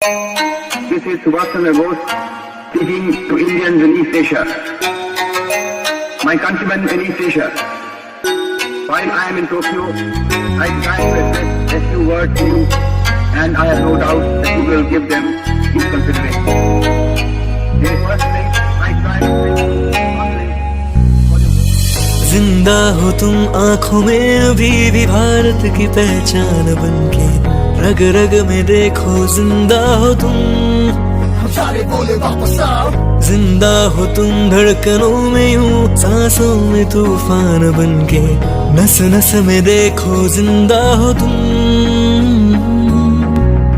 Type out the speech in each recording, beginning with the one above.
This is Subhash Chandra Bose speaking to Indians in East Asia. My countrymen in East Asia, while I am in Tokyo, I try to address a few words to you, and I have no doubt that you will give them due consideration. In the first place, I try to जिंदा हो तुम आँखों में अभी भी भारत की पहचान बनके, रग रग में देखो जिंदा हो तुम, सारे बोले वापस आओ। जिंदा हो तुम धड़कनों में यूं, सांसों में तूफान बनके, नस नस में देखो जिंदा हो तुम।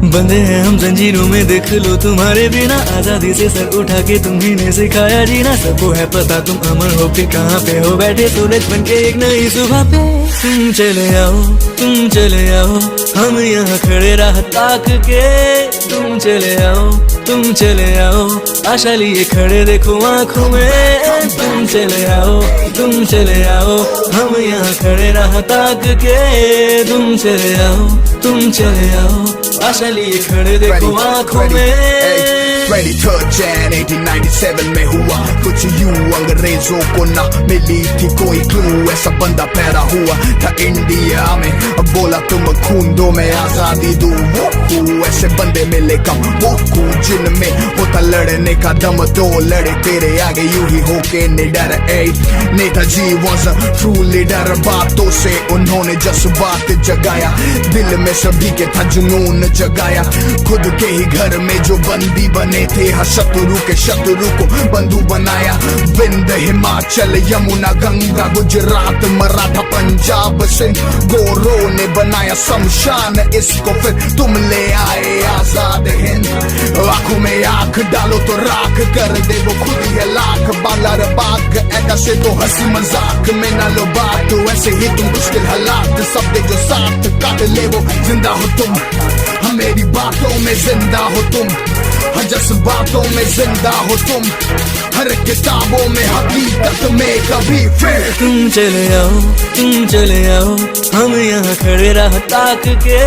बंधे हैं हम जंजीरों में, देख लो तुम्हारे बिना, आजादी से सर उठा के तुम्ही ने सिखाया जीना। सबको है पता तुम अमर हो के कहाँ पे हो बैठे, सूरज बन के एक नई सुबह पे। तुम चले आओ, तुम चले आओ, हम यहाँ खड़े राह ताक के। तुम चले आओ, तुम चले आओ, आशा लिए खड़े देखो आँखों में। तुम चले आओ, तुम चले आओ, हम यहाँ खड़े राह ताक के। तुम चले आओ, तुम चले आओ, आशा लिए खड़े देखो आँखों में। Ready 3rd Jan 1897 में हुआ कुछ यूं, अंग्रेजों को ना मिली थी कोई क्लू, ऐसा बंदा पैदा हुआ था इंडिया में। अब बोला तुम खून दो मैं आजादी दूं, वो ऐसे बंदे मिले कम वो जिनमें होता लड़ने का दम। दो लड़े तेरे आगे यूं ही होके निडर। Netaji was a true leader, बातों से उन्होंने जज्बात जगाया, दिल में सभी के था जुनून जगाया। खुद के ही घर में जो बंदी बने थे, शत्रु के शत्रु को बंधु बनाया। विंध्य हिमाचल यमुना गंगा गुजरात मराठा पंजाब सिंध गोरों ने बनाया शमशान, इसको फिर तुम ले आए आजाद हिंद। आंखों में आंख डालो तो राख कर दे वो खुद ही लाख। बांग्ला बाग ऐसा से तो हंसी मजाक में ना लो बात, तो ऐसे ही तुम मुश्किल हालात सब दे जो साथ काट ले वो जिंदा हो तुम। हम मेरी बातों में जिंदा हो तुम, जज्बातों में जिंदा हो तुम, हर किताबों में हकीकत में कभी फिर। तुम चले आओ, तुम चले आओ, हम यहाँ खड़े राह ताक के।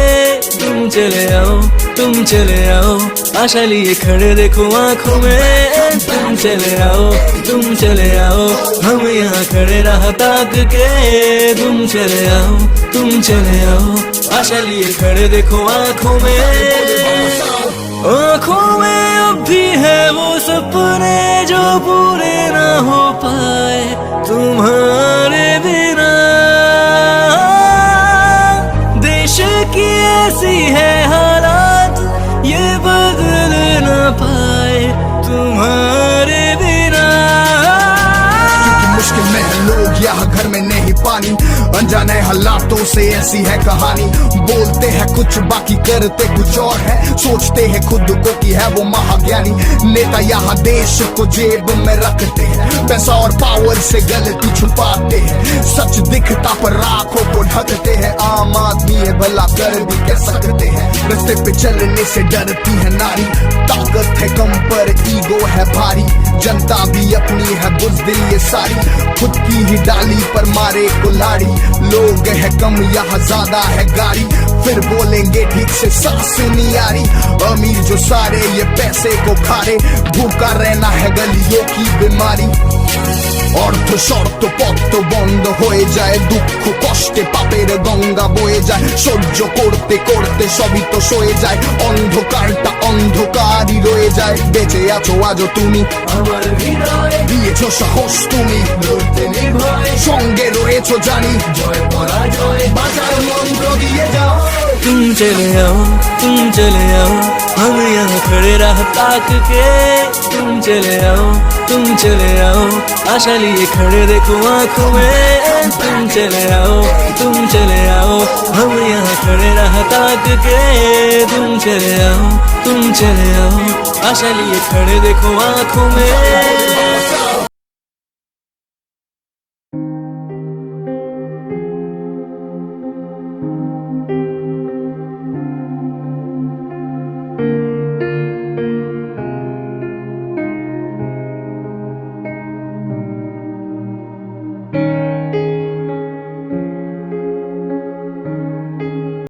तुम चले आओ, तुम चले आओ, आशा लिए खड़े देखो आँखों में। तुम चले आओ, तुम चले आओ, हम यहाँ खड़े राह ताक के। तुम चले आओ, तुम चले आओ, आशा लिए खड़े देखो आँखों में। आँखों में अब भी है वो सपने जो पूरे ना हो पाए तुम्हारे बिना। देश की ऐसी है हालात, ये बदल ना पाए तुम्हारे बिना। मुश्किल में है लोग यहाँ घर में नहीं पानी, अनजाने हालातों से ऐसी है कहानी। बोलते हैं कुछ बाकी करते कुछ और है, सोचते हैं खुद को कि है वो महाज्ञानी। नेता यहाँ देश को जेब में रखते हैं, पैसा और पावर से गलती छुपाते हैं। सच दिखता पर आंखों को ढकते हैं, आम आदमी है भला कर भी कह सकते हैं। रास्ते पे चलने से डरती है नारी, ताकत है कम पर ईगो है भारी। जनता भी अपनी है बुज़दिल ये सारी, खुद की ही डाली पर मारे कुल्हाड़ी। लोग है कम यहाँ ज्यादा है गाड़ी, फिर बोलेंगे ठीक से सांस नहीं आ रही। अमीर जो सारे ये पैसे को खा रहे, भूखा रहना है गलियों की बीमारी। অর্থ শর্ত পত্র বন্ধ হয়ে যায়, দুঃখ কষ্টে পাপের গঙ্গা বয়ে যায়। সহ্য করতে করতে সবই তো সয়ে যায়, অন্ধকারটা অন্ধকারই রয়ে যায়। বেঁচে আছো আজও তুমি আমার হৃদয়ে, দিয়েছো সাহস তুমি লড়তে নির্ভয়ে। সঙ্গে রয়েছো জানি জয় পরাজয়, বাঁচার মন্ত্র দিয়ে যাও। तुम चले आओ, तुम चले आओ, हम यहाँ खड़े राह ताक के। तुम चले आओ, तुम चले आओ, आशा लिए खड़े देखो आँखों में। तुम चले आओ, तुम चले आओ, हम यहाँ खड़े राह ताक के। तुम चले आओ, तुम चले आओ, आशा लिए खड़े देखो आँखों में।